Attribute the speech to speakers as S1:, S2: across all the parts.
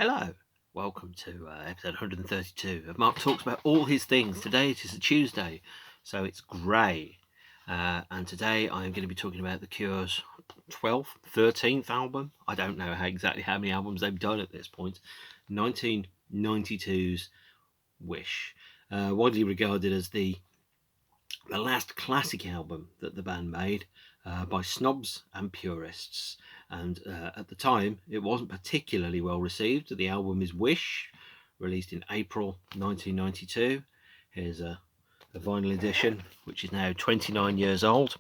S1: Hello, welcome to episode 132 of Mark Talks About All His Things. Today it is a Tuesday, so it's grey. And today I am going to be talking about The Cure's 12th, 13th album. I don't know exactly how many albums they've done at this point. 1992's Wish. Widely regarded as the last classic album that the band made by snobs and purists. And at the time, it wasn't particularly well received. The album is Wish, released in April 1992. Here's a vinyl edition, which is now 29 years old,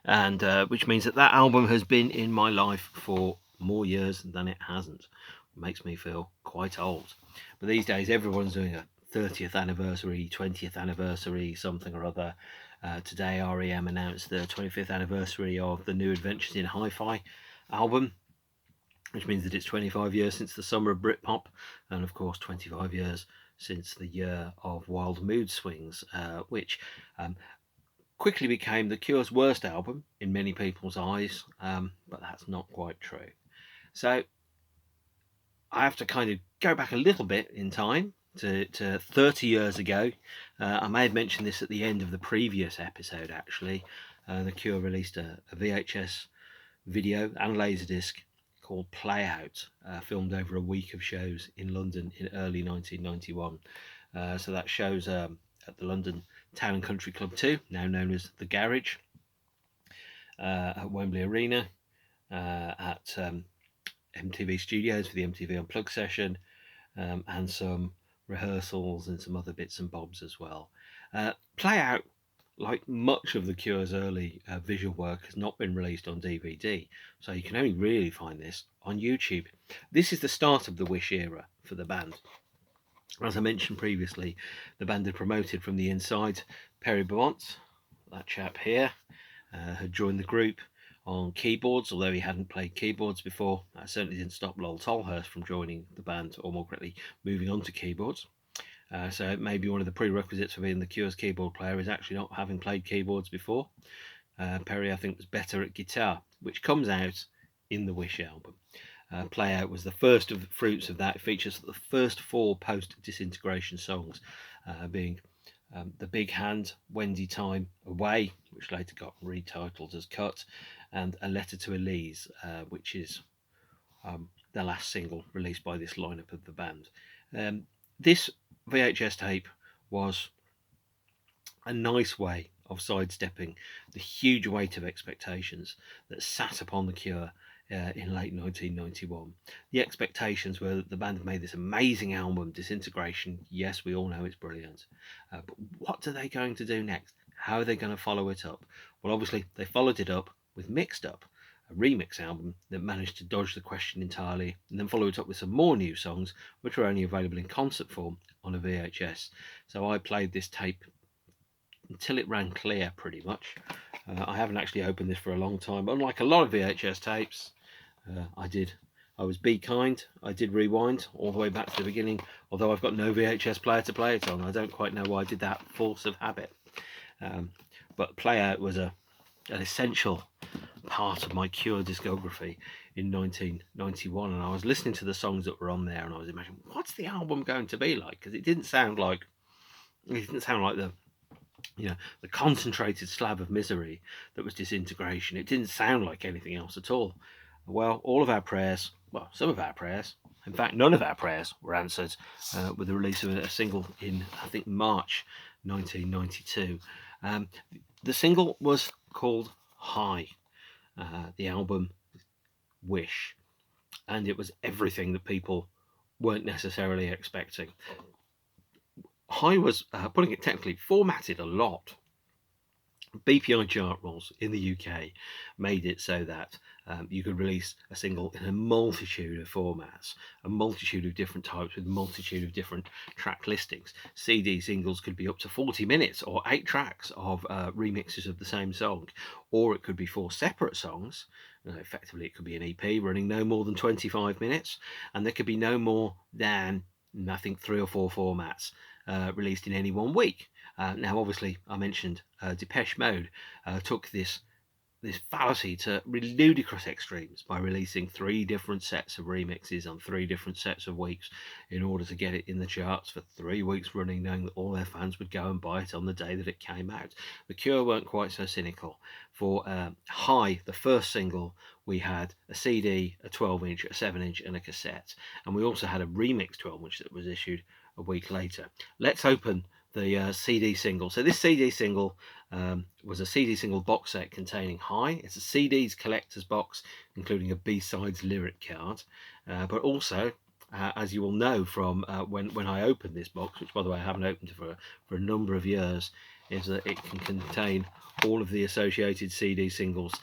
S1: and which means that album has been in my life for more years than it hasn't. It makes me feel quite old. But these days, everyone's doing a 30th anniversary, 20th anniversary, something or other. Today, REM announced the 25th anniversary of the New Adventures in Hi-Fi album, which means that it's 25 years since the summer of Britpop, and of course 25 years since the year of Wild Mood Swings, which quickly became The Cure's worst album in many people's eyes, but that's not quite true. So I have to kind of go back a little bit in time to 30 years ago. I may have mentioned this at the end of the previous episode, actually. The Cure released a VHS video and Laserdisc called Play Out, filmed over a week of shows in London in early 1991. So that shows at the London Town and Country Club 2, now known as The Garage, at Wembley Arena, at MTV Studios for the MTV Unplugged session, and some rehearsals and some other bits and bobs as well. Play Out, like much of The Cure's early visual work, has not been released on DVD, so you can only really find this on YouTube. This is the start of the Wish era for the band. As I mentioned previously, the band had promoted from the inside. Perry Beaumont, that chap here, had joined the group on keyboards, although he hadn't played keyboards before. That certainly didn't stop Lol Tolhurst from joining the band, or more correctly, moving on to keyboards. So maybe one of the prerequisites for being the Cure's keyboard player is actually not having played keyboards before. Perry, I think, was better at guitar, which comes out in the Wish album. Play Out was the first of the fruits of that. It features the first 4 post-disintegration songs, being The Big Hand, Wendy Time, Away, which later got retitled as Cut, and A Letter To Elise, which is the last single released by this lineup of the band. This VHS tape was a nice way of sidestepping the huge weight of expectations that sat upon the Cure in late 1991. The expectations were that the band had made this amazing album, Disintegration. Yes, we all know it's brilliant. But what are they going to do next? How are they going to follow it up? Well, obviously, they followed it up with Mixed Up, a remix album that managed to dodge the question entirely, and then followed it up with some more new songs, which were only available in concert form on a VHS. So I played this tape until it ran clear, pretty much. I haven't actually opened this for a long time, but unlike a lot of VHS tapes, I was be kind. I did rewind all the way back to the beginning, although I've got no VHS player to play it on. I don't quite know why I did that, force of habit. But Play Out was an essential part of my Cure discography in 1991, and I was listening to the songs that were on there, and I was imagining, what's the album going to be like? Because it didn't sound like the concentrated slab of misery that was Disintegration. It didn't sound like anything else at all. Well, all of our prayers, well, some of our prayers, in fact, none of our prayers were answered with the release of a single in, I think, March 1992. The single was called High, the album Wish, and it was everything that people weren't necessarily expecting. High was, putting it technically, formatted a lot. BPI chart rules in the UK made it so that you could release a single in a multitude of formats, a multitude of different types with a multitude of different track listings. CD singles could be up to 40 minutes or 8 tracks of remixes of the same song, or it could be 4 separate songs. Effectively, it could be an EP running no more than 25 minutes, and there could be no more than, I think, 3 or 4 formats released in any one week. Now, obviously, I mentioned Depeche Mode took this this fallacy to really ludicrous extremes by releasing 3 different sets of remixes on 3 different sets of weeks in order to get it in the charts for 3 weeks running, knowing that all their fans would go and buy it on the day that it came out. The Cure weren't quite so cynical. For High, the first single, we had a CD, a 12-inch, a 7-inch and a cassette, and we also had a remix 12-inch that was issued a week later. Let's open the CD single. So this CD single was a CD single box set containing High. It's a CD's collector's box, including a B-sides lyric card, but also, as you will know from when I opened this box, which by the way I haven't opened for a number of years, is that it can contain all of the associated CD singles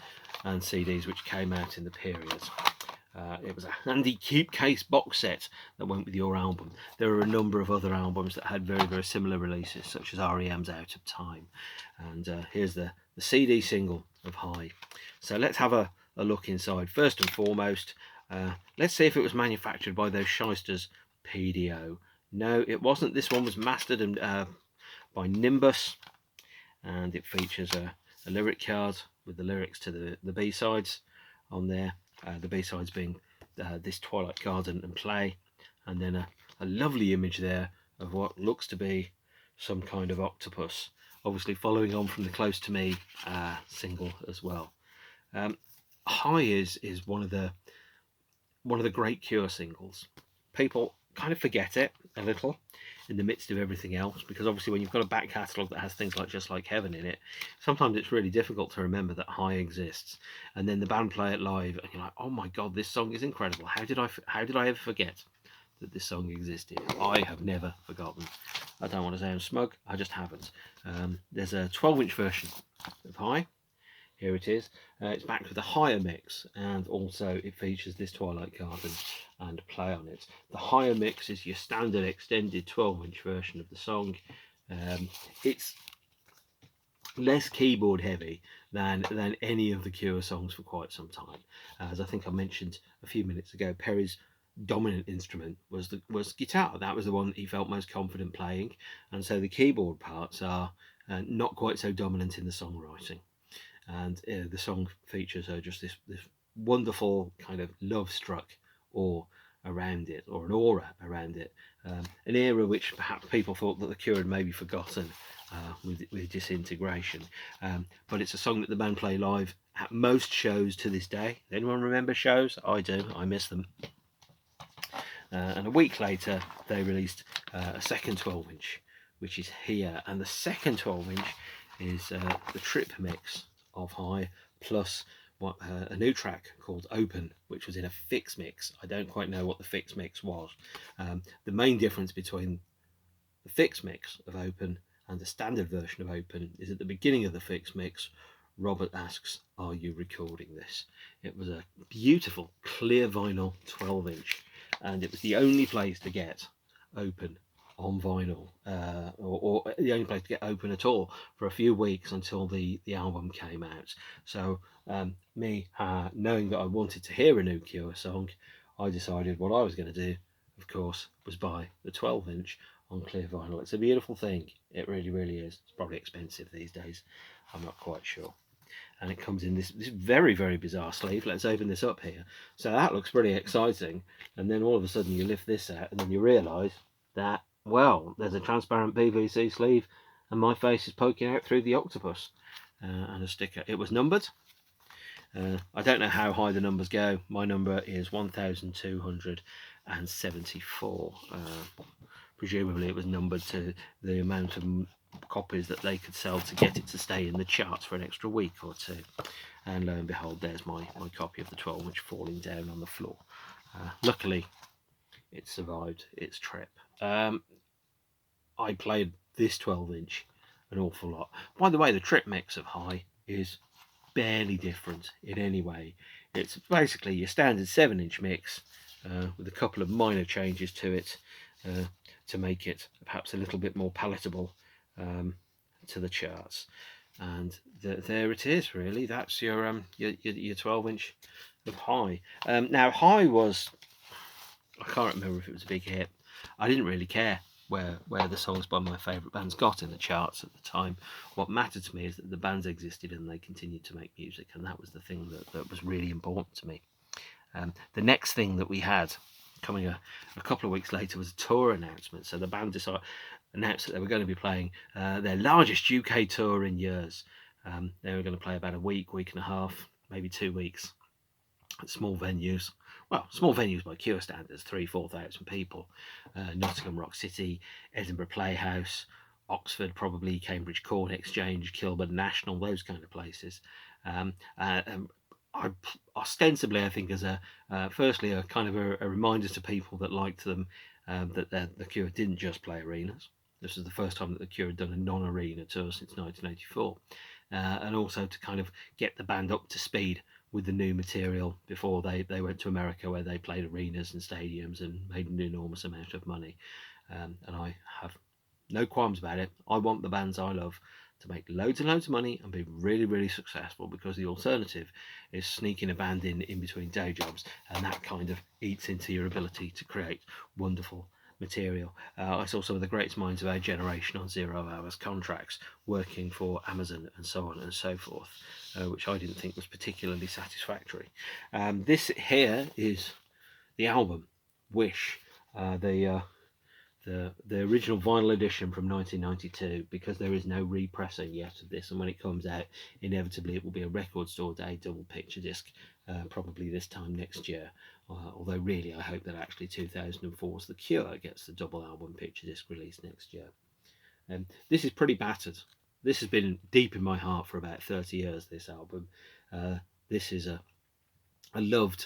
S1: and CDs which came out in the period. It was a handy keep case box set that went with your album. There are a number of other albums that had very, very similar releases, such as REM's Out of Time. And here's the CD single of High. So let's have a look inside. First and foremost, let's see if it was manufactured by those shysters PDO. No, it wasn't. This one was mastered and, by Nimbus, and it features a lyric card with the lyrics to the B-sides on there. The B-sides being This Twilight Garden and Play, and then a lovely image there of what looks to be some kind of octopus, obviously following on from the Close to Me single as well. High is one of the great Cure singles. People kind of forget it a little in the midst of everything else, because obviously when you've got a back catalogue that has things like Just Like Heaven in it, sometimes it's really difficult to remember that High exists, and then the band play it live and you're like, oh my god, this song is incredible. How did I ever forget that this song existed? I have never forgotten. I don't want to sound smug, I just haven't. There's a 12-inch version of High. Here it is. It's backed with a higher mix, and also it features This Twilight Garden and Play on it. The higher mix is your standard extended 12-inch version of the song. It's less keyboard heavy than any of the Cure songs for quite some time. As I think I mentioned a few minutes ago, Perry's dominant instrument was guitar. That was the one that he felt most confident playing, and so the keyboard parts are not quite so dominant in the songwriting. And the song features just this wonderful kind of love-struck awe around it, or an aura around it, an era which perhaps people thought that the Cure had maybe forgotten with disintegration. But it's a song that the band play live at most shows to this day. Anyone remember shows? I do. I miss them. And a week later they released a second 12-inch, which is here, and the second 12-inch is the trip mix of High, plus a new track called Open, which was in a fix mix. I don't quite know what the fix mix was. The main difference between the fix mix of Open and the standard version of Open is at the beginning of the fix mix, Robert asks, are you recording this? It was a beautiful clear vinyl 12-inch, and it was the only place to get Open on vinyl, or the only place to get Open at all for a few weeks until the album came out. So me knowing that I wanted to hear a new Cure song, I decided what I was going to do, of course, was buy the 12-inch on clear vinyl. It's a beautiful thing. It really, really is. It's probably expensive these days. I'm not quite sure. And it comes in this very, very bizarre sleeve. Let's open this up here. So that looks pretty exciting. And then all of a sudden you lift this out and then you realise that, well, there's a transparent PVC sleeve and my face is poking out through the octopus and a sticker. It was numbered. I don't know how high the numbers go. My number is 1274. Presumably it was numbered to the amount of copies that they could sell to get it to stay in the charts for an extra week or two. And lo and behold, there's my copy of the 12-inch falling down on the floor. Luckily, it survived its trip. I played this 12-inch an awful lot. By the way, the trip mix of High is barely different in any way. It's basically your standard 7-inch mix with a couple of minor changes to it to make it perhaps a little bit more palatable to the charts. And there it is, really. That's your 12-inch of High. Now High was, I can't remember if it was a big hit. I didn't really care where the songs by my favourite bands got in the charts at the time. What mattered to me is that the bands existed and they continued to make music, and that was the thing that was really important to me. The next thing that we had coming a couple of weeks later was a tour announcement. So the band announced that they were going to be playing their largest UK tour in years. They were going to play about a week and a half, maybe 2 weeks at small venues. Well, small venues by Cure standards, 3,000-4,000 people. Nottingham Rock City, Edinburgh Playhouse, Oxford, probably Cambridge Corn Exchange, Kilburn National, those kind of places. Ostensibly, I think, as firstly a kind of a reminder to people that liked them that the Cure didn't just play arenas. This was the first time that the Cure had done a non-arena tour since 1984, and also to kind of get the band up to speed with the new material before they went to America, where they played arenas and stadiums and made an enormous amount of money. And I have no qualms about it. I want the bands I love to make loads and loads of money and be really, really successful, because the alternative is sneaking a band in between day jobs, and that kind of eats into your ability to create wonderful material. I saw some of the greatest minds of our generation on 0 hours contracts working for Amazon and so on and so forth, which I didn't think was particularly satisfactory. This here is the album Wish, the original vinyl edition from 1992, because there is no repressing yet of this, and when it comes out, inevitably it will be a record store day double picture disc, probably this time next year. Although really I hope that actually 2004's The Cure gets the double album picture disc release next year. This is pretty battered. This has been deep in my heart for about 30 years, this album. This is a loved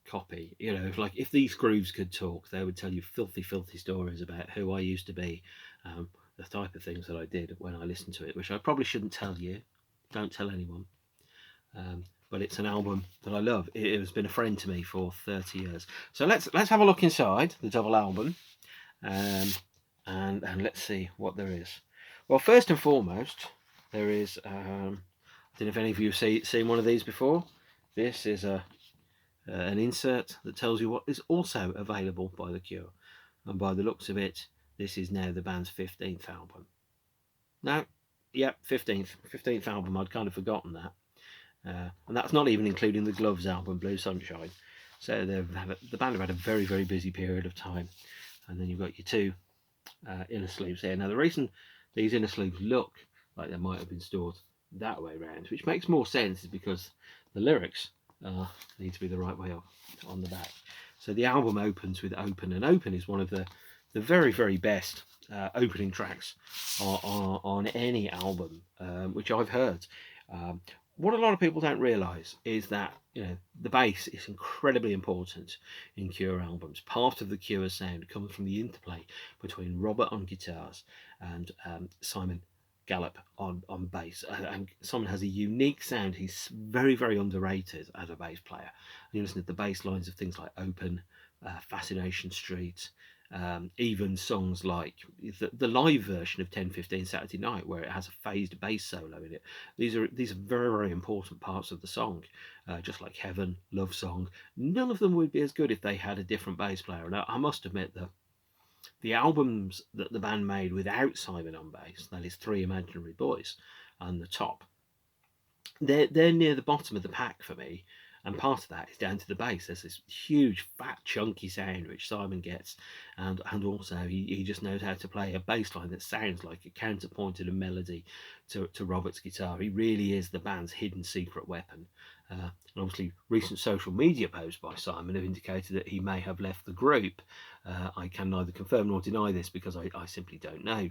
S1: copy. You know, if these grooves could talk, they would tell you filthy stories about who I used to be, the type of things that I did when I listened to it, which I probably shouldn't tell you. Don't tell anyone. But it's an album that I love. It has been a friend to me for 30 years. So let's have a look inside the double album, and let's see what there is. Well, first and foremost, there is. I don't know if any of you have seen one of these before. This is an insert that tells you what is also available by The Cure, and by the looks of it, this is now the band's 15th album. No, yeah, 15th album. I'd kind of forgotten that. And that's not even including the Gloves album, Blue Sunshine. So the band have had a very, very busy period of time. And then you've got your two inner sleeves here. Now, the reason these inner sleeves look like they might have been stored that way round, which makes more sense, is because the lyrics need to be the right way up on the back. So the album opens with Open, and Open is one of the very, very best opening tracks on any album, which I've heard. What a lot of people don't realise is that, you know, the bass is incredibly important in Cure albums. Part of the Cure sound comes from the interplay between Robert on guitars and Simon Gallup on bass. And Simon has a unique sound. He's very, very underrated as a bass player. And you listen to the bass lines of things like Open, Fascination Street, even songs like the live version of 10:15 Saturday Night, where it has a phased bass solo in it. These are very, very important parts of the song, just like Heaven, Love Song. None of them would be as good if they had a different bass player. And I must admit that the albums that the band made without Simon on bass, that is Three Imaginary Boys and The Top, they're near the bottom of the pack for me. And part of that is down to the bass. There's this huge, fat, chunky sound which Simon gets, and also he just knows how to play a bass line that sounds like a counterpoint and a melody to Robert's guitar. He really is the band's hidden secret weapon. And obviously, recent social media posts by Simon have indicated that he may have left the group. I can neither confirm nor deny this, because I simply don't know.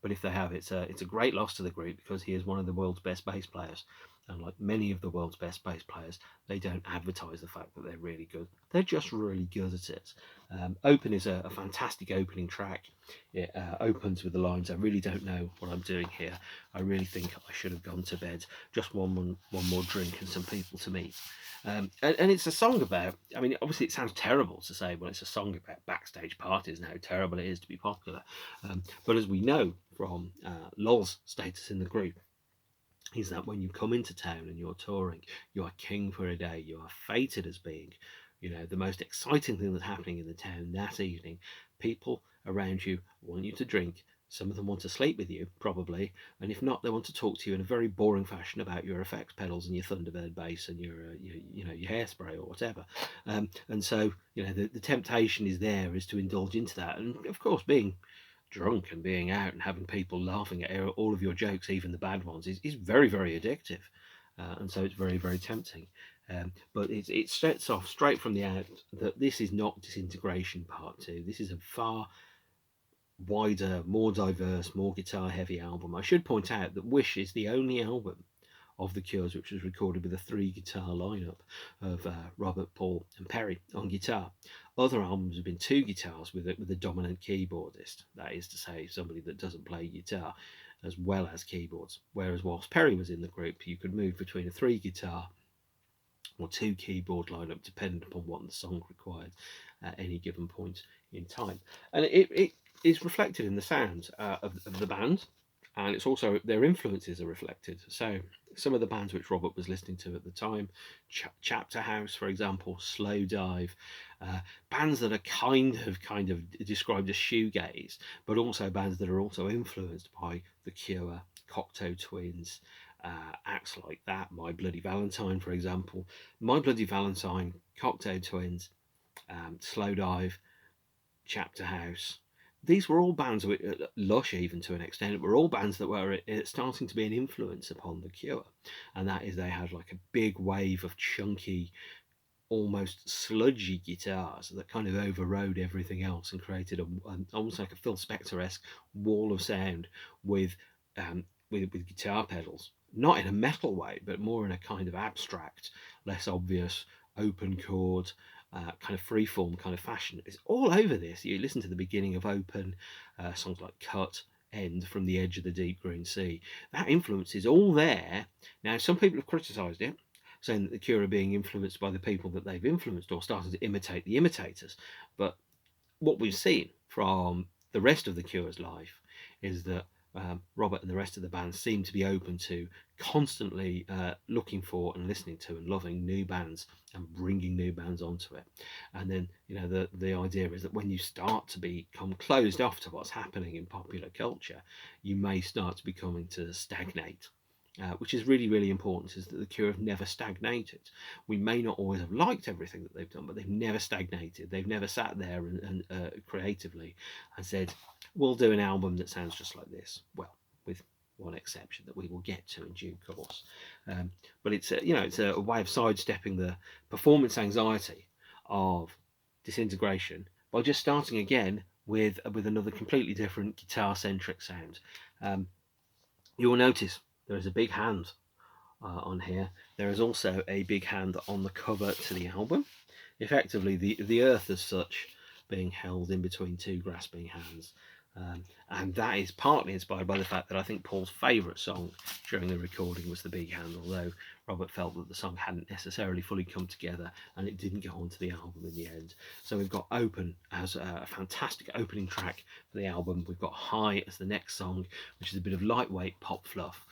S1: But if they have, it's a great loss to the group, because he is one of the world's best bass players. And like many of the world's best bass players, they don't advertise the fact that they're really good. They're just really good at it. Open is a fantastic opening track. It opens with the lines, "I really don't know what I'm doing here. I really think I should have gone to bed. Just one more drink and some people to meet." And it's a song about, I mean, obviously it sounds terrible to say, well, it's a song about backstage parties and how terrible it is to be popular. But as we know from Lol's status in the group, is that when you come into town and you're touring, you are king for a day. You are fated as being the most exciting thing that's happening in the town that evening. People around you want you to drink. Some of them want to sleep with you, probably, and if not, they want to talk to you in a very boring fashion about your effects pedals and your Thunderbird bass and your hairspray or whatever. And so, the temptation is there is to indulge into that, and of course, being drunk and being out and having people laughing at all of your jokes, even the bad ones, is very, very addictive. And so it's very, very tempting. But it sets off straight from the out that this is not Disintegration Part 2. This is a far wider, more diverse, more guitar-heavy album. I should point out that Wish is the only album of The Cure's which was recorded with a 3-guitar lineup of Robert, Paul and Perry on guitar. Other albums have been 2 guitars with a dominant keyboardist, that is to say somebody that doesn't play guitar as well as keyboards, whereas whilst Perry was in the group you could move between a 3-guitar or 2 keyboard lineup depending upon what the song required at any given point in time. And it is reflected in the sound of the band, and it's also their influences are reflected. So some of the bands which Robert was listening to at the time, Chapter House, for example, Slow Dive, bands that are kind of described as shoegaze, but also bands that are also influenced by The Cure, Cocteau Twins, acts like that, My Bloody Valentine, for example. My Bloody Valentine, Cocteau Twins, Slow Dive, Chapter House. These were all bands, Lush even to an extent, were all bands that were starting to be an influence upon The Cure. And that is, they had like a big wave of chunky, almost sludgy guitars that kind of overrode everything else and created almost like a Phil Spector-esque wall of sound with guitar pedals. Not in a metal way, but more in a kind of abstract, less obvious, open chord, kind of freeform kind of fashion. It's all over this. You listen to the beginning of Open, songs like Cut, End, From the Edge of the Deep Green Sea. That influence is all there. Now, some people have criticised it, saying that The Cure are being influenced by the people that they've influenced or started to imitate the imitators. But what we've seen from the rest of The Cure's life is that Robert and the rest of the band seem to be open to constantly looking for and listening to and loving new bands and bringing new bands onto it. And then the idea is that when you start to become closed off to what's happening in popular culture, you may start to becoming to stagnate. Which is really, really important, is that The Cure have never stagnated. We may not always have liked everything that they've done, but they've never stagnated. They've never sat there and creatively and said, we'll do an album that sounds just like this. Well, with one exception that we will get to in due course. But it's a way of sidestepping the performance anxiety of Disintegration by just starting again with another completely different guitar-centric sound. You will notice there is a big hand on here. There is also a big hand on the cover to the album. Effectively, the earth as such being held in between 2 grasping hands. And that is partly inspired by the fact that I think Paul's favourite song during the recording was The Big Hand, although Robert felt that the song hadn't necessarily fully come together and it didn't go onto the album in the end. So we've got Open as a fantastic opening track for the album. We've got High as the next song, which is a bit of lightweight pop fluff,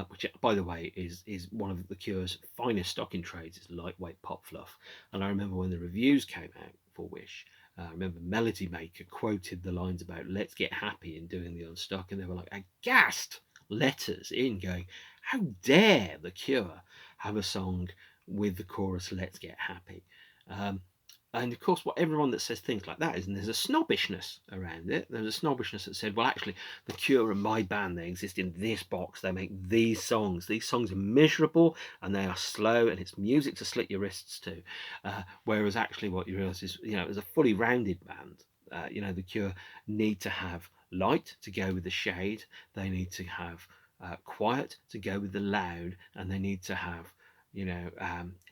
S1: which, by the way, is one of The Cure's finest stock in trades, is lightweight pop fluff. And I remember when the reviews came out for Wish, I remember Melody Maker quoted the lines about "Let's Get Happy" in doing the Unstuck, and they were like aghast letters in, going, how dare The Cure have a song with the chorus "Let's Get Happy." And of course, what everyone that says things like that is, and there's a snobbishness around it. There's a snobbishness that said, well, actually, The Cure are my band. They exist in this box. They make these songs. These songs are miserable and they are slow, and it's music to slit your wrists to. Whereas actually, what you realise is, as a fully rounded band, The Cure need to have light to go with the shade. They need to have quiet to go with the loud, and they need to have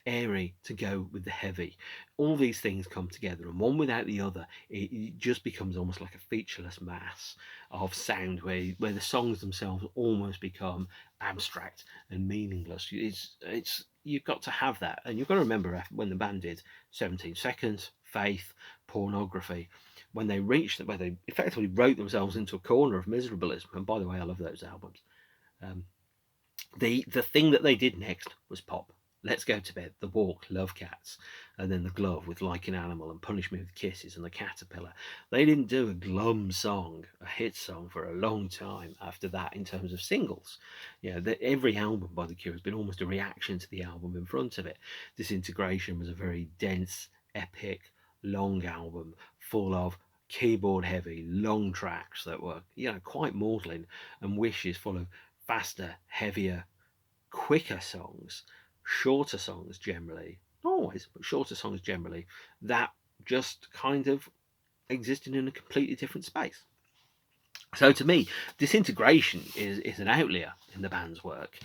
S1: airy to go with the heavy. All these things come together, and one without the other, it just becomes almost like a featureless mass of sound where the songs themselves almost become abstract and meaningless. It's you've got to have that, and you've got to remember when the band did 17 Seconds, Faith, Pornography, when they reached where they effectively wrote themselves into a corner of miserablism. And by the way, I love those albums. The thing that they did next was pop. Let's Go to Bed, The Walk, Love Cats, and then The Glove with Like an Animal and Punish Me with Kisses and The Caterpillar. They didn't do a glum song, a hit song, for a long time after that in terms of singles. Every album by The Cure has been almost a reaction to the album in front of it. Disintegration was a very dense, epic, long album full of keyboard heavy, long tracks that were, quite maudlin, and Wish is full of faster, heavier, quicker songs, shorter songs generally, not always, but shorter songs generally, that just kind of existed in a completely different space. So to me, Disintegration is an outlier in the band's work.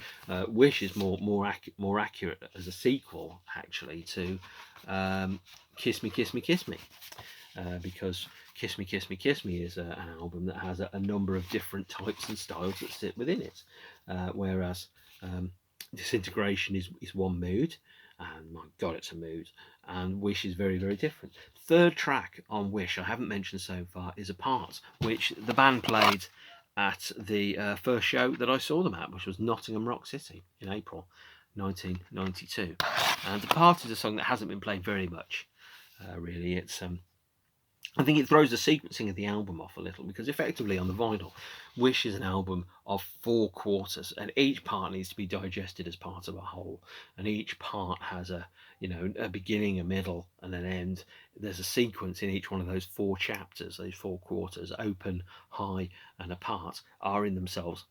S1: Wish is more accurate as a sequel, actually, to Kiss Me, Kiss Me, Kiss Me, because Kiss Me, Kiss Me, Kiss Me is an album that has a number of different types and styles that sit within it, whereas Disintegration is one mood, and my God, it's a mood, and Wish is very, very different. Third track on Wish I haven't mentioned so far is Apart, which the band played at the first show that I saw them at, which was Nottingham Rock City in April 1992. And Apart is a song that hasn't been played very much, really. It's I think it throws the sequencing of the album off a little, because effectively on the vinyl, Wish is an album of 4 quarters, and each part needs to be digested as part of a whole, and each part has a beginning, a middle, and an end. There's a sequence in each one of those 4 chapters. Those 4 quarters, open, high, and apart, are in themselves,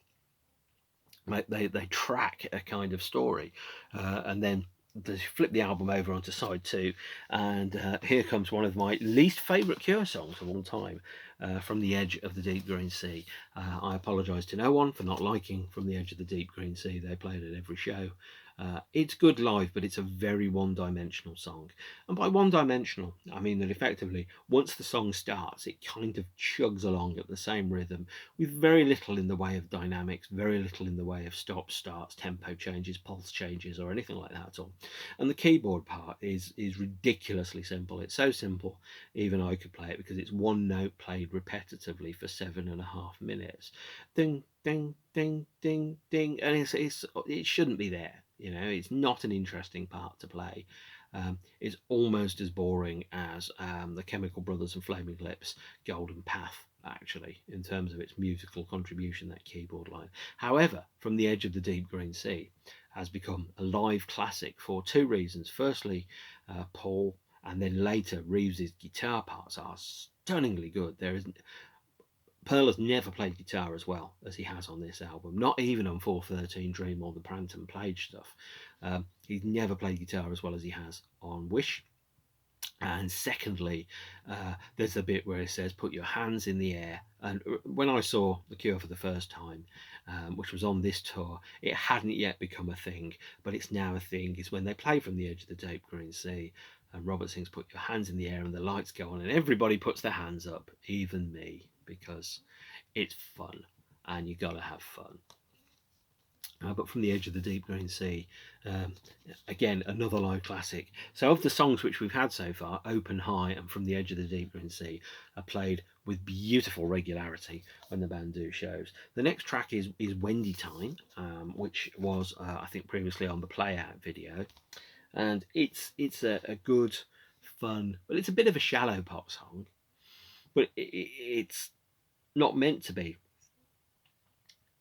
S1: they track a kind of story, and then they flip the album over onto side 2, and here comes one of my least favourite Cure songs of all time, From the Edge of the Deep Green Sea. I apologise to no one for not liking From the Edge of the Deep Green Sea. They played it every show. It's good live, but it's a very one-dimensional song. And by one-dimensional, I mean that effectively, once the song starts, it kind of chugs along at the same rhythm, with very little in the way of dynamics, very little in the way of stops, starts, tempo changes, pulse changes, or anything like that at all. And the keyboard part is ridiculously simple. It's so simple, even I could play it, because it's one note played repetitively for 7.5 minutes. Ding, ding, ding, ding, ding, and it shouldn't be there. It's not an interesting part to play. It's almost as boring as the Chemical Brothers and Flaming Lips' Golden Path, actually, in terms of its musical contribution, that keyboard line. However, From the Edge of the Deep Green Sea has become a live classic for 2 reasons. Firstly, Paul, and then later Reeves's guitar parts are stunningly good. Pearl has never played guitar as well as he has on this album, not even on 413 Dream or the Prantom Page stuff. He's never played guitar as well as he has on Wish. And secondly, there's the bit where it says, put your hands in the air. And when I saw The Cure for the first time, which was on this tour, it hadn't yet become a thing, but it's now a thing. It's when they play From the Edge of the Deep Green Sea, and Robert sings, put your hands in the air, and the lights go on, and everybody puts their hands up, even me, because it's fun, and you gotta have fun. But From the Edge of the Deep Green Sea, again, another live classic. So of the songs which we've had so far, Open High and From the Edge of the Deep Green Sea are played with beautiful regularity when the band do shows. The next track is Wendy Time, which was, I think, previously on the Play Out video. And it's a good, fun, but it's a bit of a shallow pop song. But it's not meant to be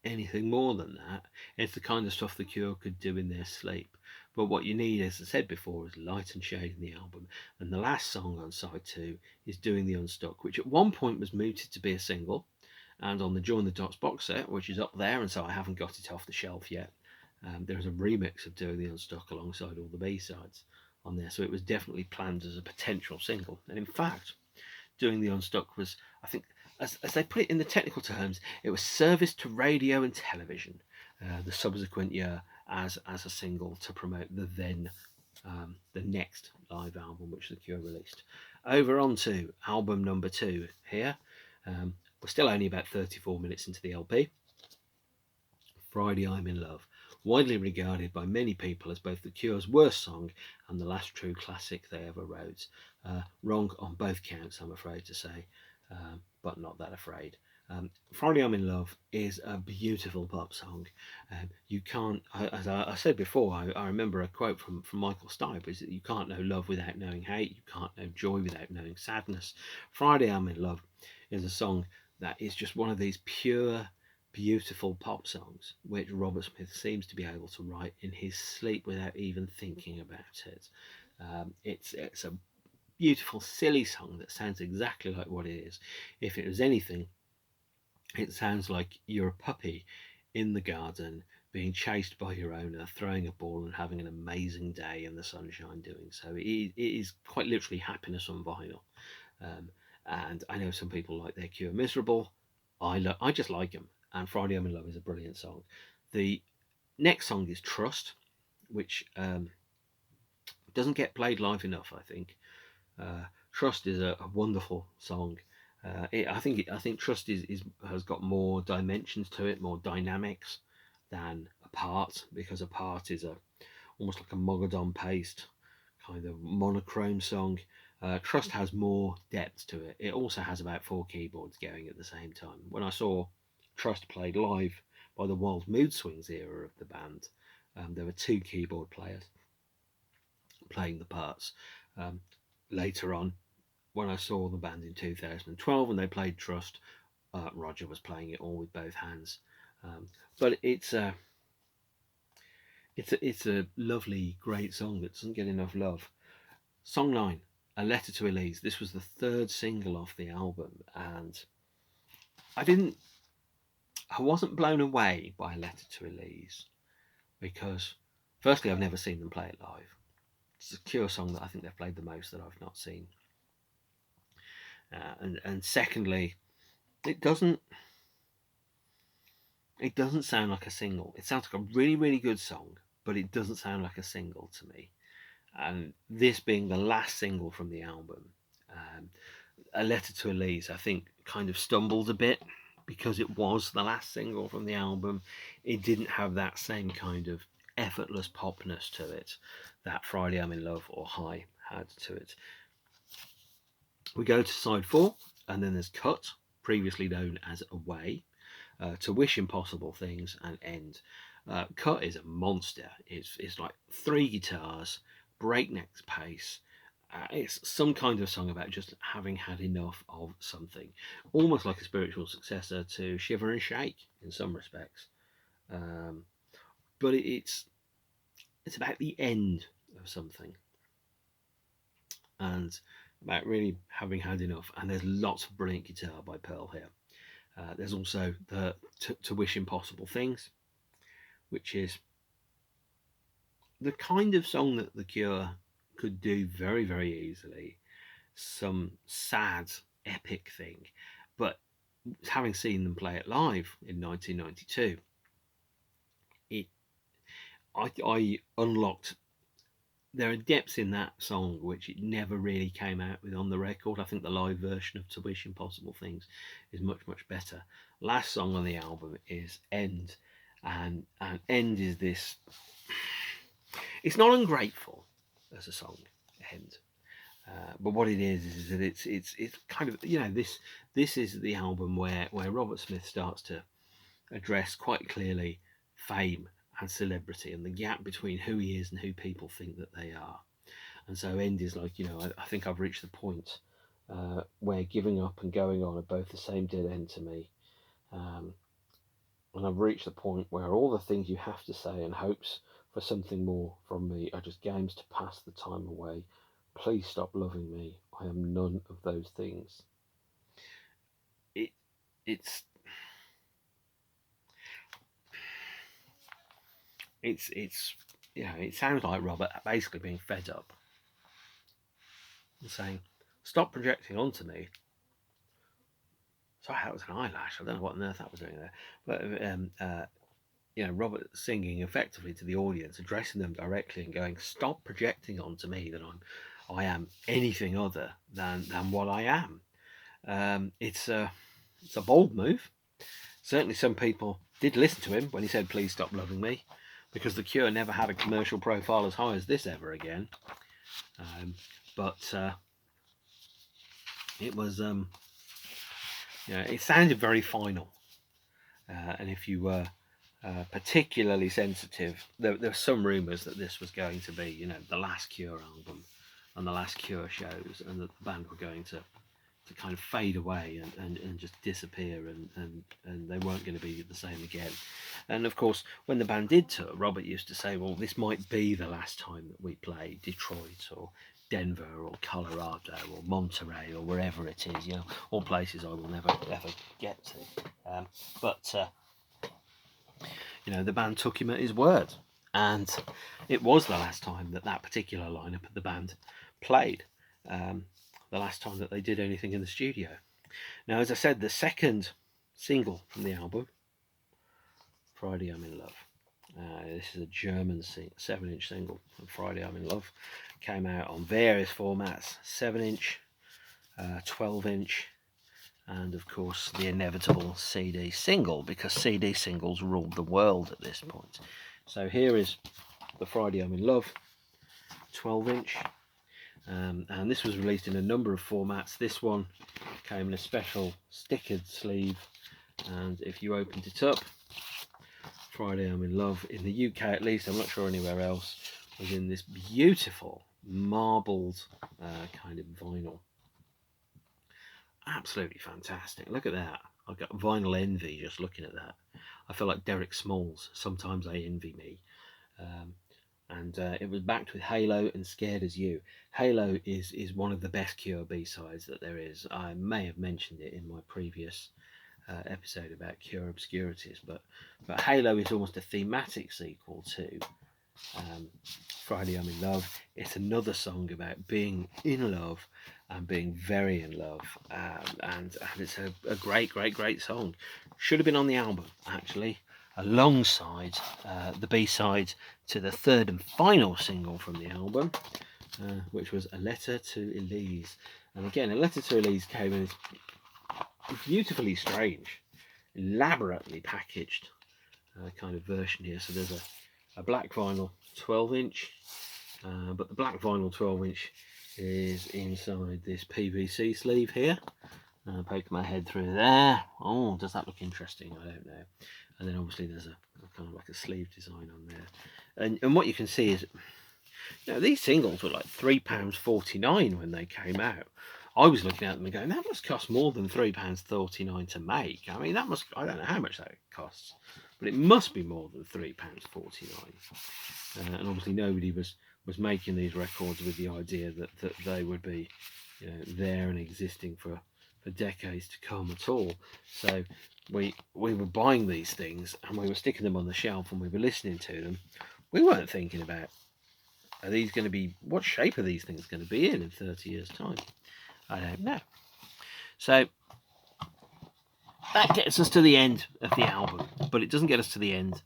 S1: anything more than that. It's the kind of stuff The Cure could do in their sleep. But what you need, as I said before, is light and shade in the album. And the last song on side 2 is Doing the Unstuck, which at one point was mooted to be a single. And on the Join the Dots box set, which is up there, and so I haven't got it off the shelf yet, there's a remix of Doing the Unstuck alongside all the B-sides on there. So it was definitely planned as a potential single. And in fact, Doing the Unstuck was, I think, as they put it in the technical terms, it was service to radio and television the subsequent year as a single to promote the next live album which The Cure released. Over on to album number 2 here. We're still only about 34 minutes into the LP. Friday I'm in Love, widely regarded by many people as both The Cure's worst song and the last true classic they ever wrote. Wrong on both counts, I'm afraid to say, but not that afraid. Friday I'm in Love is a beautiful pop song. You can't, as I said before, I remember a quote from Michael Stipe, is that you can't know love without knowing hate, you can't know joy without knowing sadness. Friday I'm in Love is a song that is just one of these pure, beautiful pop songs which Robert Smith seems to be able to write in his sleep without even thinking about it. It's a beautiful, silly song that sounds exactly like what it is. If it was anything, it sounds like you're a puppy in the garden being chased by your owner, throwing a ball and having an amazing day in the sunshine doing so. It is quite literally happiness on vinyl. Um, and I know some people like their Cure miserable. I just like them. And Friday I'm in Love is a brilliant song. The next song is Trust, which doesn't get played live enough, I think. Trust is a wonderful song. I think Trust is has got more dimensions to it, more dynamics than Apart, because Apart is a almost like a Mogadon paste kind of monochrome song. Trust has more depth to it. It also has about 4 keyboards going at the same time. When I saw Trust played live by the Wild Mood Swings era of the band, there were 2 keyboard players playing the parts. Um, Later on, when I saw the band in 2012 and they played Trust, Roger was playing it all with both hands. But it's a lovely, great song that doesn't get enough love. Song 9, A Letter to Elise. This was the 3rd single off the album, and I wasn't blown away by A Letter to Elise because, firstly, I've never seen them play it live. It's a Cure song that I think they've played the most that I've not seen. And secondly, it doesn't sound like a single. It sounds like a really, really good song, but it doesn't sound like a single to me. And this being the last single from the album, A Letter to Elise, I think, kind of stumbled a bit because it was the last single from the album. It didn't have that same kind of effortless popness to it that Friday I'm in Love or High had to it. We go to side 4, and then there's Cut, previously known as Away, To Wish Impossible Things, and End. Cut is a monster. It's like 3 guitars, breakneck pace. It's some kind of song about just having had enough of something, almost like a spiritual successor to Shiver and Shake in some respects. But it's about the end of something, and about really having had enough. And there's lots of brilliant guitar by Pearl here. There's also the To Wish Impossible Things, which is the kind of song that The Cure could do very, very easily. Some sad, epic thing. But having seen them play it live in 1992, I unlocked. There are depths in that song which it never really came out with on the record. I think the live version of To Wish Impossible Things is much, much better. Last song on the album is End, and End is this. It's not ungrateful as a song, End, but what it is that it's kind of, you know, this is the album where Robert Smith starts to address quite clearly fame and celebrity and the gap between who he is and who people think that they are. And so End is like, you know, I think I've reached the point where giving up and going on are both the same dead end to me. And I've reached the point where all the things you have to say and hopes for something more from me are just games to pass the time away. Please stop loving me. I am none of those things. It's you know, it sounds like Robert basically being fed up and saying, stop projecting onto me. Sorry, that was an eyelash. I don't know what on earth that was doing there. But you know, Robert singing effectively to the audience, addressing them directly and going, stop projecting onto me that I am anything other than what I am. It's a bold move. Certainly some people did listen to him when he said, please stop loving me, because The Cure never had a commercial profile as high as this ever again. But it was it sounded very final. And if you were particularly sensitive, there were some rumours that this was going to be, the last Cure album and the last Cure shows, and that the band were going to kind of fade away and just disappear, and they weren't going to be the same again. And of course, when the band did tour, Robert used to say, well, this might be the last time that we play Detroit or Denver or Colorado or Monterey or wherever it is, all places I will never ever get to. But the band took him at his word, and it was the last time that particular lineup of the band played. The last time that they did anything in the studio. Now, as I said, the second single from the album, Friday I'm in Love. This is a German 7-inch single. Friday I'm in Love came out on various formats: 7-inch, 12-inch, and of course the inevitable CD single, because CD singles ruled the world at this point. So here is the Friday I'm in Love 12-inch. And this was released in a number of formats. This one came in a special stickered sleeve, and if you opened it up, Friday I'm in Love, in the UK at least, I'm not sure anywhere else, was in this beautiful marbled kind of vinyl. Absolutely fantastic. Look at that. I've got vinyl envy just looking at that. I feel like Derek Smalls. Sometimes I envy me. And it was backed with Halo and Scared as You. Halo is one of the best Cure B-sides that there is. I may have mentioned it in my previous episode about Cure obscurities, but Halo is almost a thematic sequel to Friday I'm in Love. It's another song about being in love and being very in love, and it's a great song. Should have been on the album, actually, alongside the B-side to the third and final single from the album, which was A Letter to Elise. And again, A Letter to Elise came in beautifully strange, elaborately packaged kind of version here. So there's a black vinyl 12-inch, but the black vinyl 12-inch is inside this PVC sleeve here. Poke my head through there. Oh, does that look interesting? I don't know. And then obviously there's a kind of like a sleeve design on there. And what you can see is, these singles were like £3.49 when they came out. I was looking at them and going, that must cost more than £3.49 to make. I mean, I don't know how much that costs, but it must be more than £3.49. And obviously nobody was making these records with the idea that they would be, there and existing for decades to come at all. So we were buying these things and we were sticking them on the shelf and we were listening to them. We weren't thinking about, are these going to be, what shape are these things going to be in 30 years' time? I don't know. So that gets us to the end of the album, but it doesn't get us to the end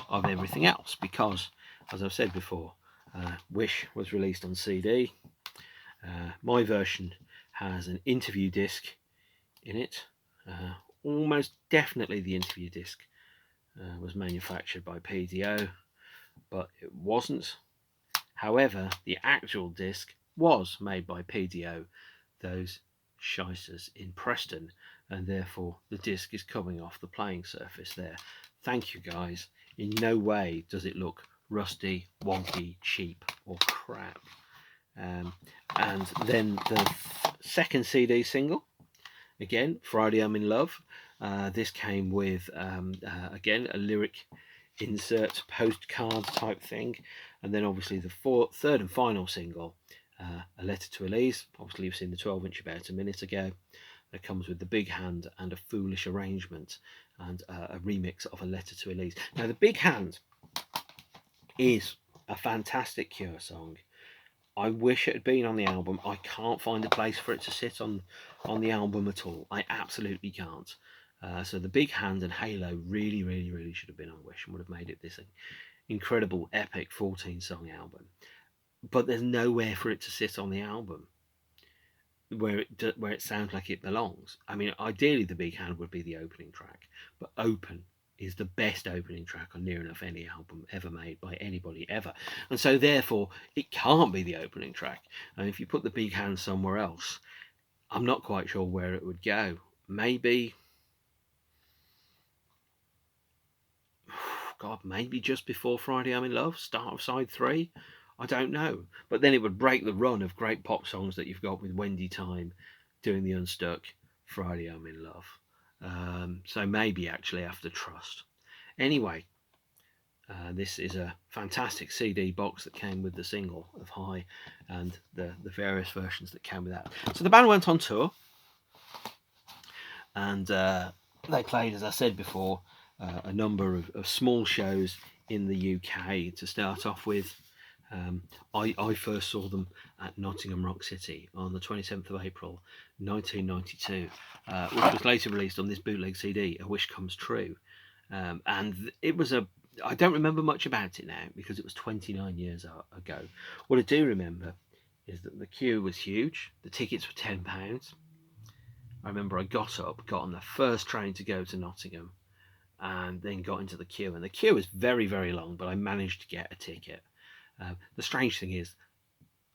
S1: of everything else, because, as I've said before, Wish was released on CD. My version has an interview disc in it. Almost definitely the interview disc was manufactured by PDO, but it wasn't. However, the actual disc was made by PDO, those shysters in Preston, and therefore the disc is coming off the playing surface there. Thank you, guys. In no way does it look rusty, wonky, cheap, or crap. And then the second CD single, again, Friday I'm in Love. This came with, again, a lyric insert postcard type thing, and then obviously the third and final single, A Letter to Elise. Obviously you've seen the 12-inch about a minute ago. That comes with the big hand and a foolish arrangement and a remix of A Letter to Elise. Now the big hand is a fantastic Cure song. I wish it had been on the album. I can't find a place for it to sit on the album at all. I absolutely can't. So the big hand and Halo really should have been on Wish and would have made it this incredible, epic 14-song album. But there's nowhere for it to sit on the album where it sounds like it belongs. I mean, ideally the big hand would be the opening track, but Open is the best opening track on near enough any album ever made by anybody ever, and so therefore it can't be the opening track. And if you put the big hand somewhere else, I'm not quite sure where it would go. maybe, God, maybe just before Friday I'm in Love, start of side 3. I don't know. But then it would break the run of great pop songs that you've got with Wendy Time doing the Unstuck, Friday I'm in Love. So maybe actually after Trust. Anyway, this is a fantastic CD box that came with the single of High and the various versions that came with that. So the band went on tour, and they played, as I said before, a number of small shows in the UK to start off with. I first saw them at Nottingham Rock City on the 27th of April 1992, which was later released on this bootleg CD, A Wish Comes True. And it was I don't remember much about it now because it was 29 years ago. What I do remember is that the queue was huge. The tickets were £10. I remember I got on the first train to go to Nottingham, and then got into the queue. And the queue was very, very long, but I managed to get a ticket. The strange thing is,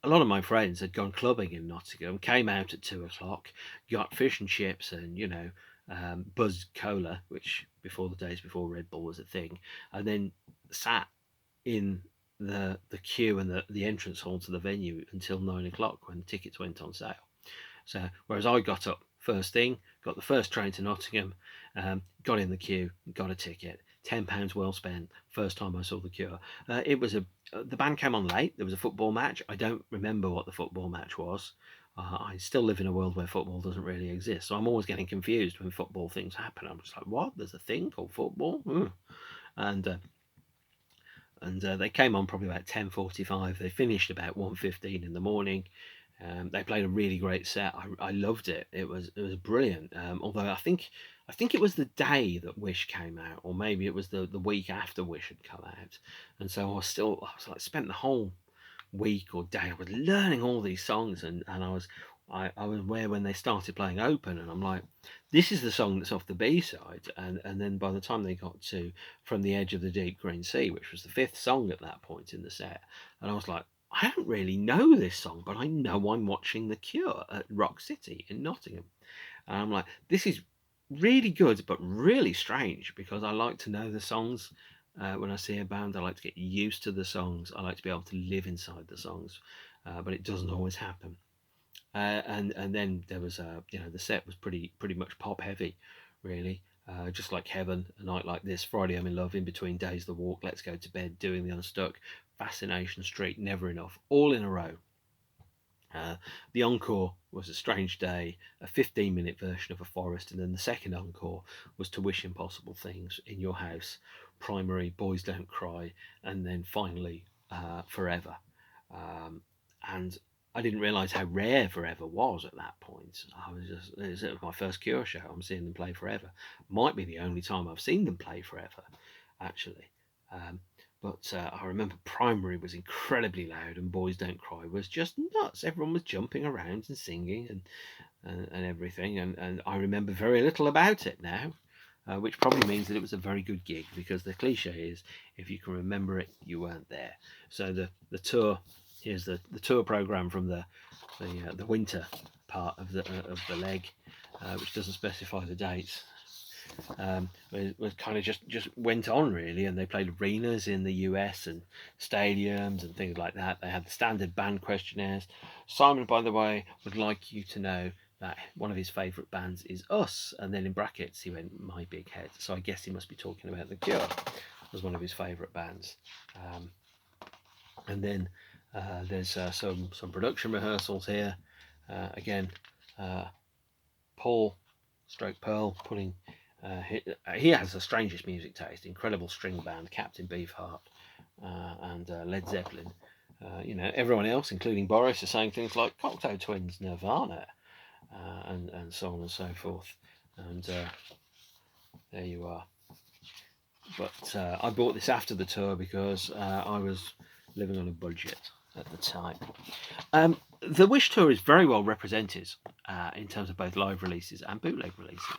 S1: a lot of my friends had gone clubbing in Nottingham, came out at 2 o'clock, got fish and chips and, Buzz Cola, which before the days before Red Bull was a thing, and then sat in the queue and the entrance hall to the venue until 9 o'clock when the tickets went on sale. So, whereas I got up first thing, got the first train to Nottingham, got in the queue, got a ticket, £10 well spent. First time I saw the Cure. It was the band came on late. There was a football match. I don't remember what the football match was. I still live in a world where football doesn't really exist, so I'm always getting confused when football things happen. I'm just like, what? There's a thing called football? And they came on probably about 10:45. They finished about 1:15 in the morning. They played a really great set. I loved it. It was brilliant. Although I think it was the day that Wish came out, or maybe it was the week after Wish had come out. And so I was like, spent the whole week or day I was learning all these songs, and I was aware when they started playing Open, and I'm like, this is the song that's off the B-side. And then by the time they got to From the Edge of the Deep Green Sea, which was the 5th song at that point in the set, and I was like, I don't really know this song, but I know I'm watching The Cure at Rock City in Nottingham. And I'm like, this is really good, but really strange, because I like to know the songs. When I see a band, I like to get used to the songs. I like to be able to live inside the songs, but it doesn't always happen. And then there was the set was pretty much pop heavy, really. Just like Heaven, A Night Like This, Friday I'm in Love, In Between Days, The Walk, Let's Go to Bed, Doing the Unstuck, Fascination Street, Never Enough, all in a row. The encore was A Strange Day, a 15-minute version of A Forest, and then the second encore was To Wish Impossible Things, In Your House, Primary, Boys Don't Cry, and then finally Forever. And I didn't realise how rare Forever was at that point. It was my first Cure show. I'm seeing them play Forever. Might be the only time I've seen them play Forever, actually. But I remember Primary was incredibly loud, and Boys Don't Cry was just nuts. Everyone was jumping around and singing and everything. And I remember very little about it now, which probably means that it was a very good gig, because the cliche is, if you can remember it, you weren't there. So the tour, here's the tour program from the winter part of the leg, which doesn't specify the dates. Was kind of just went on, really, and they played arenas in the US and stadiums and things like that. They had the standard band questionnaires. Simon, by the way, would like you to know that one of his favourite bands is Us, and then in brackets he went, My Big Head. So I guess he must be talking about The Cure as one of his favourite bands. And then there's some production rehearsals here. Again, Paul / Pearl putting. He has the strangest music taste. Incredible string band, Captain Beefheart, and Led Zeppelin. Everyone else, including Boris, are saying things like Cocteau Twins, Nirvana, and so on and so forth. And there you are. But I bought this after the tour because I was living on a budget at the time. The Wish tour is very well represented in terms of both live releases and bootleg releases.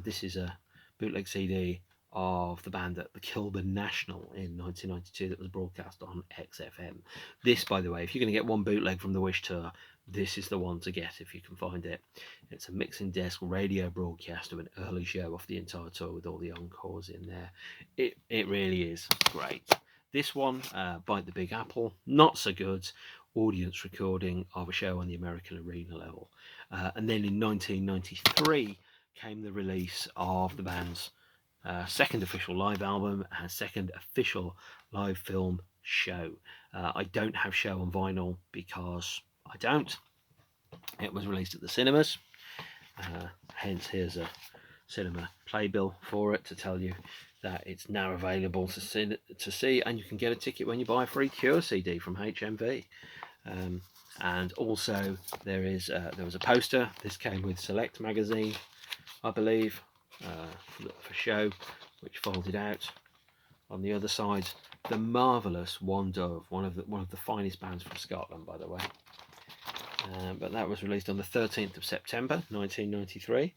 S1: This is a bootleg CD of the band at the Kilburn National in 1992 that was broadcast on XFM. This, by the way, if you're going to get one bootleg from the Wish tour, this is the one to get if you can find it. It's a mixing desk radio broadcast of an early show off the entire tour with all the encores in there. It really is great. This one, Bite the Big Apple, not so good. Audience recording of a show on the American Arena level. And then in 1993 came the release of the band's second official live album and second official live film, Show. I don't have Show on vinyl because I don't. It was released at the cinemas. Hence, here's a cinema playbill for it to tell you that it's now available to see, and you can get a ticket when you buy a free Cure CD from HMV. And also there was a poster. This came with Select magazine, I believe, for Show, which folded out. On the other side, the marvellous One Dove, one of the finest bands from Scotland, by the way. But that was released on the 13th of September 1993.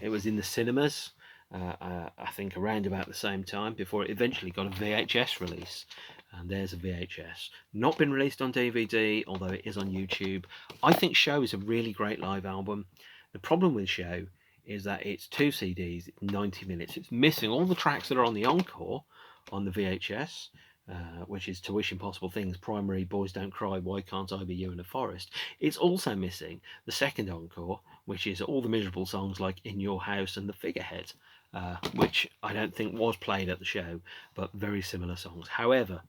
S1: It was in the cinemas, I think around about the same time, before it eventually got a VHS release. And there's a VHS. Not been released on DVD, although it is on YouTube. I think Show is a really great live album. The problem with Show is that it's 2 CDs, it's 90 minutes. It's missing all the tracks that are on the encore on the VHS, which is To Wish Impossible Things, Primary, Boys Don't Cry, Why Can't I Be You in a Forest. It's also missing the second encore, which is all the miserable songs like In Your House and The Figurehead, which I don't think was played at the show, but very similar songs. However,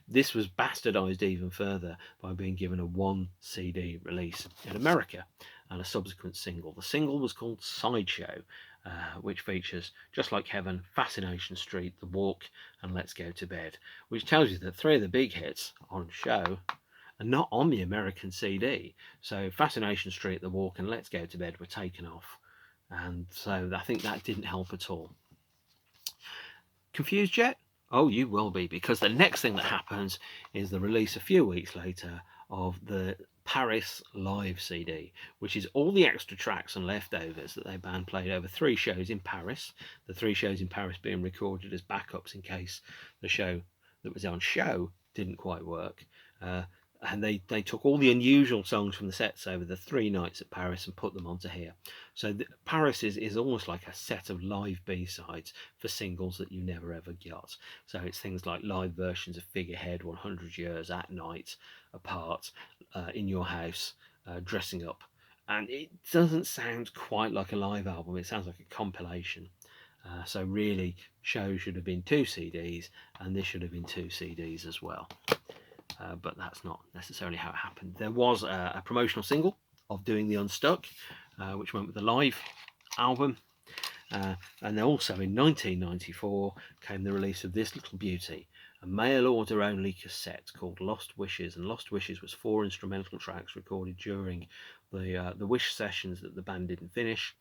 S1: this was bastardized even further by being given a 1 CD release in America and a subsequent single. The single was called Sideshow, which features Just Like Heaven, Fascination Street, The Walk, and Let's Go to Bed, which tells you that 3 of the big hits on Show are not on the American CD. So Fascination Street, The Walk, and Let's Go to Bed were taken off, and so I think that didn't help at all. Confused yet? Oh, you will be, because the next thing that happens is the release a few weeks later of the Paris Live CD, which is all the extra tracks and leftovers that their band played over 3 shows in Paris. The 3 shows in Paris being recorded as backups in case the show that was on Show didn't quite work. And they took all the unusual songs from the sets over the 3 nights at Paris and put them onto here. So Paris is almost like a set of live B-sides for singles that you never ever got. So it's things like live versions of Figurehead, 100 Years, At Night, Apart, In Your House, Dressing Up. And it doesn't sound quite like a live album, it sounds like a compilation. So really, Show should have been 2 CDs, and this should have been 2 CDs as well. But that's not necessarily how it happened. There was a promotional single of Doing the Unstuck, which went with the live album. And then also in 1994 came the release of this little beauty, a mail order only cassette called Lost Wishes. And Lost Wishes was 4 instrumental tracks recorded during the Wish sessions that the band didn't finish,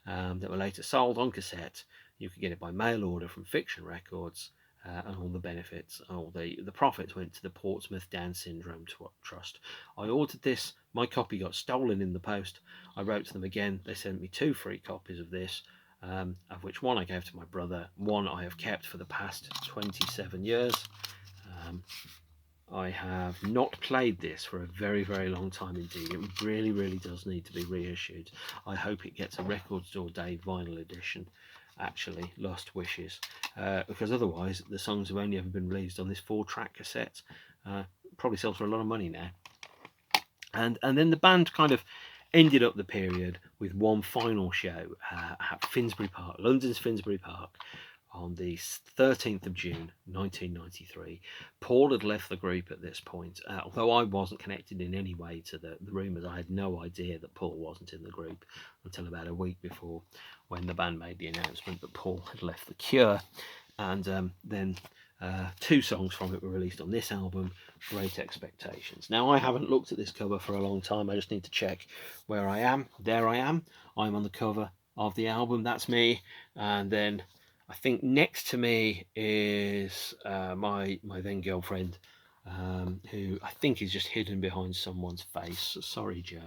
S1: that were later sold on cassette. You could get it by mail order from Fiction Records. And all the benefits, all the profits went to the Portsmouth Down Syndrome Trust. I ordered this, my copy got stolen in the post. I wrote to them again, they sent me 2 free copies of this, of which one I gave to my brother, one I have kept for the past 27 years. I have not played this for a very, very long time indeed. It really, really does need to be reissued. I hope it gets a Record Store Day vinyl edition, actually, Lost Wishes, because otherwise the songs have only ever been released on this 4-track cassette. Probably sells for a lot of money now. And then the band kind of ended up the period with one final show at Finsbury Park, London's Finsbury Park, on the 13th of June 1993. Paul had left the group at this point, although I wasn't connected in any way to the rumours. I had no idea that Paul wasn't in the group until about a week before, when the band made the announcement that Paul had left The Cure. And then 2 songs from it were released on this album, Great Xpectations. Now, I haven't looked at this cover for a long time. I just need to check where I am. There I am. I'm on the cover of the album. That's me. And then I think next to me is my then girlfriend, who I think is just hidden behind someone's face. Sorry, Joe.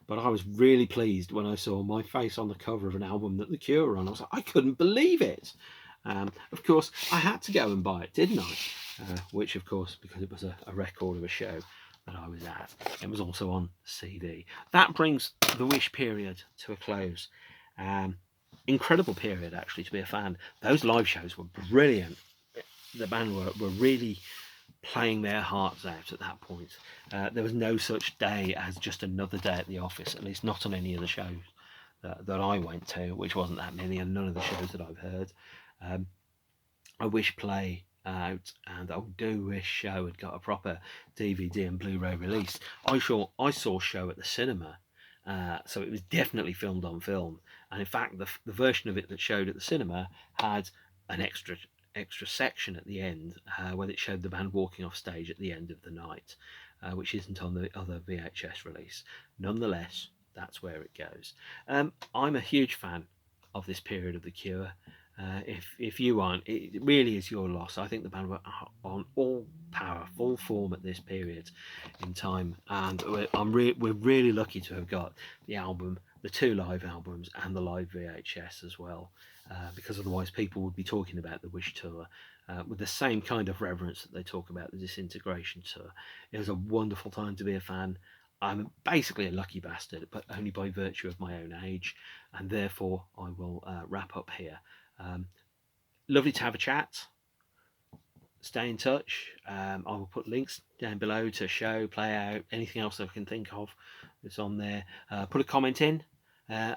S1: But I was really pleased when I saw my face on the cover of an album that The Cure were on. I was like, I couldn't believe it. Of course, I had to go and buy it, didn't I? Which, of course, because it was a record of a show that I was at, it was also on CD. That brings the Wish period to a close. Incredible period, actually, to be a fan. Those live shows were brilliant. The band were really playing their hearts out at that point. There was no such day as just another day at the office, at least not on any of the shows that I went to, which wasn't that many, and none of the shows that I've heard. I wish Play out, and I do wish Show had got a proper DVD and Blu-ray release. I saw Show at the cinema, so it was definitely filmed on film. And in fact, the version of it that showed at the cinema had an extra section at the end where it showed the band walking off stage at the end of the night, which isn't on the other VHS release. Nonetheless, that's where it goes. I'm a huge fan of this period of The Cure. If you aren't, it really is your loss. I think the band were on all power, full form at this period in time, and we're really lucky to have got the album, the 2 live albums, and the live VHS as well, because otherwise people would be talking about the Wish tour with the same kind of reverence that they talk about the Disintegration tour. It was a wonderful time to be a fan. I'm basically a lucky bastard, but only by virtue of my own age, and therefore I will wrap up here. Lovely to have a chat. Stay in touch. I will put links down below to Show, Play Out, anything else I can think of that's on there. Put a comment in.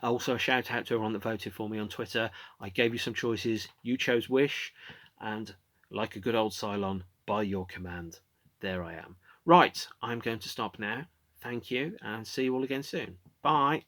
S1: Also a shout out to everyone that voted for me on Twitter. I gave you some choices. You chose Wish, and like a good old Cylon, by your command, there I am. Right, I'm going to stop now. Thank you, and see you all again soon. Bye.